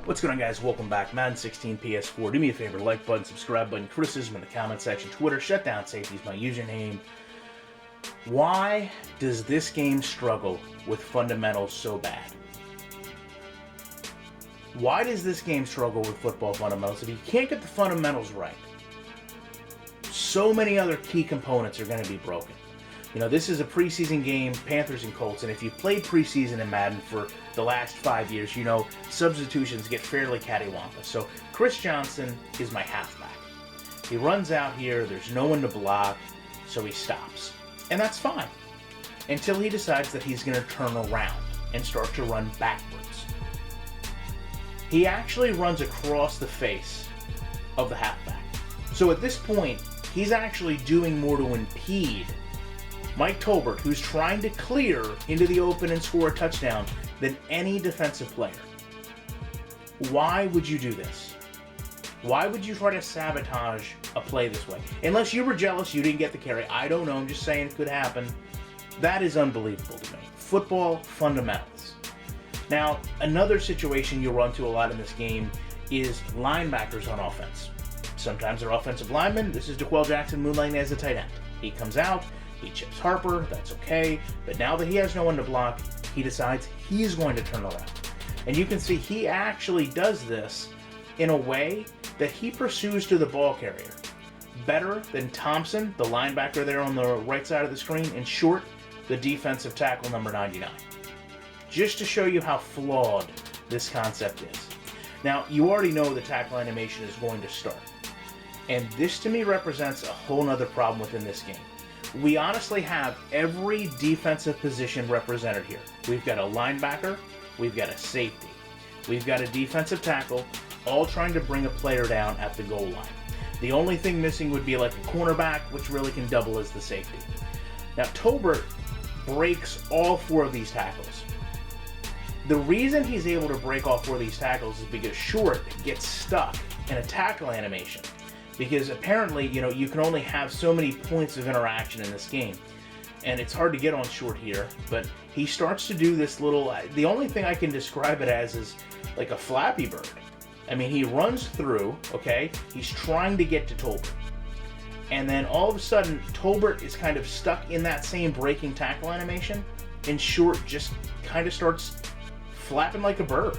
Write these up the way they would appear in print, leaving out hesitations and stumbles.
What's going on, guys? Welcome back. Madden 16 PS4. Do me a favor, like button, subscribe button, criticism in the comment section, Twitter, shutdown safety is my username. Why does this game struggle with fundamentals so bad? Why does this game struggle with football fundamentals? If you can't get the fundamentals right, so many other key components are going to be broken. You know, this is a preseason game, Panthers and Colts, and if you've played preseason in Madden for the last 5 years, you know substitutions get fairly cattywampus. So Chris Johnson is my halfback. He runs out here, there's no one to block, so he stops. And that's fine, until he decides that he's going to turn around and start to run backwards. He actually runs across the face of the halfback. So at this point, he's actually doing more to impede Mike Tolbert, who's trying to clear into the open and score a touchdown, than any defensive player. Why would you do this? Why would you try to sabotage a play this way? Unless you were jealous you didn't get the carry. I don't know. I'm just saying it could happen. That is unbelievable to me. Football fundamentals. Now, another situation you'll run to a lot in this game is linebackers on offense. Sometimes they're offensive linemen. This is DeQuell Jackson moonlighting as a tight end. He comes out, he chips Harper, that's okay. But now that he has no one to block, he decides he's going to turn around. And you can see he actually does this in a way that he pursues to the ball carrier better than Thompson, the linebacker there on the right side of the screen, and Short, the defensive tackle number 99. Just to show you how flawed this concept is. Now, you already know the tackle animation is going to start. And this to me represents a whole nother problem within this game. We honestly have every defensive position represented here. We've got a linebacker, we've got a safety, we've got a defensive tackle, all trying to bring a player down at the goal line. The only thing missing would be like a cornerback, which really can double as the safety. Now, Tolbert breaks all four of these tackles. The reason he's able to break all four of these tackles is because Short gets stuck in a tackle animation. Because apparently, you know, you can only have so many points of interaction in this game. And it's hard to get on Short here, but he starts to do this little, the only thing I can describe it as is like a Flappy Bird. I mean, he runs through, okay, he's trying to get to Tolbert. And then all of a sudden, Tolbert is kind of stuck in that same breaking tackle animation, and Short just kind of starts flapping like a bird.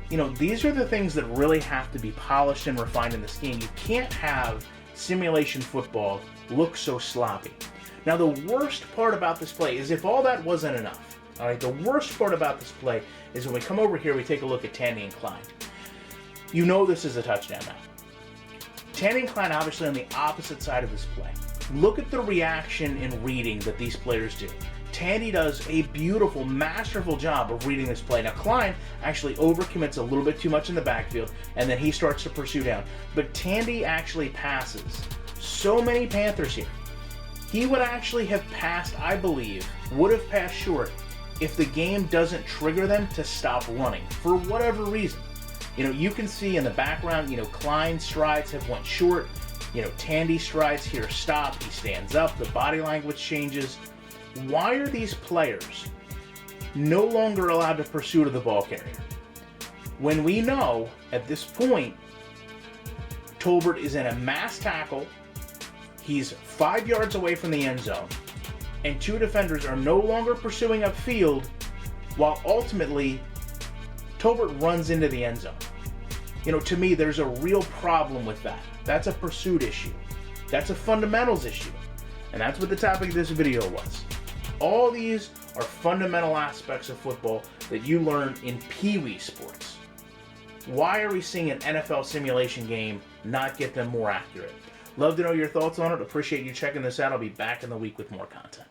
You know, these are the things that really have to be polished and refined in this game. You can't have simulation football look so sloppy. Now, the worst part about this play is if all that wasn't enough, all right, the worst part about this play is when we come over here, we take a look at Tandy and Klein. You know this is a touchdown now. Tandy and Klein obviously on the opposite side of this play. Look at the reaction and reading that these players do. Tandy does a beautiful, masterful job of reading this play. Now, Klein actually overcommits a little bit too much in the backfield, and then he starts to pursue down. But Tandy actually passes so many Panthers here. He would actually have passed, I believe, would have passed Short if the game doesn't trigger them to stop running for whatever reason. You know, you can see in the background, you know, Klein's strides have went short. You know, Tandy's strides here stop. He stands up. The body language changes. Why are these players no longer allowed to pursue to the ball carrier? When we know, at this point, Tolbert is in a mass tackle, he's 5 yards away from the end zone, and two defenders are no longer pursuing upfield, while ultimately Tolbert runs into the end zone. You know, to me, there's a real problem with that. That's a pursuit issue. That's a fundamentals issue. And that's what the topic of this video was. All these are fundamental aspects of football that you learn in Pee-wee sports. Why are we seeing an NFL simulation game not get them more accurate? Love to know your thoughts on it. Appreciate you checking this out. I'll be back in the week with more content.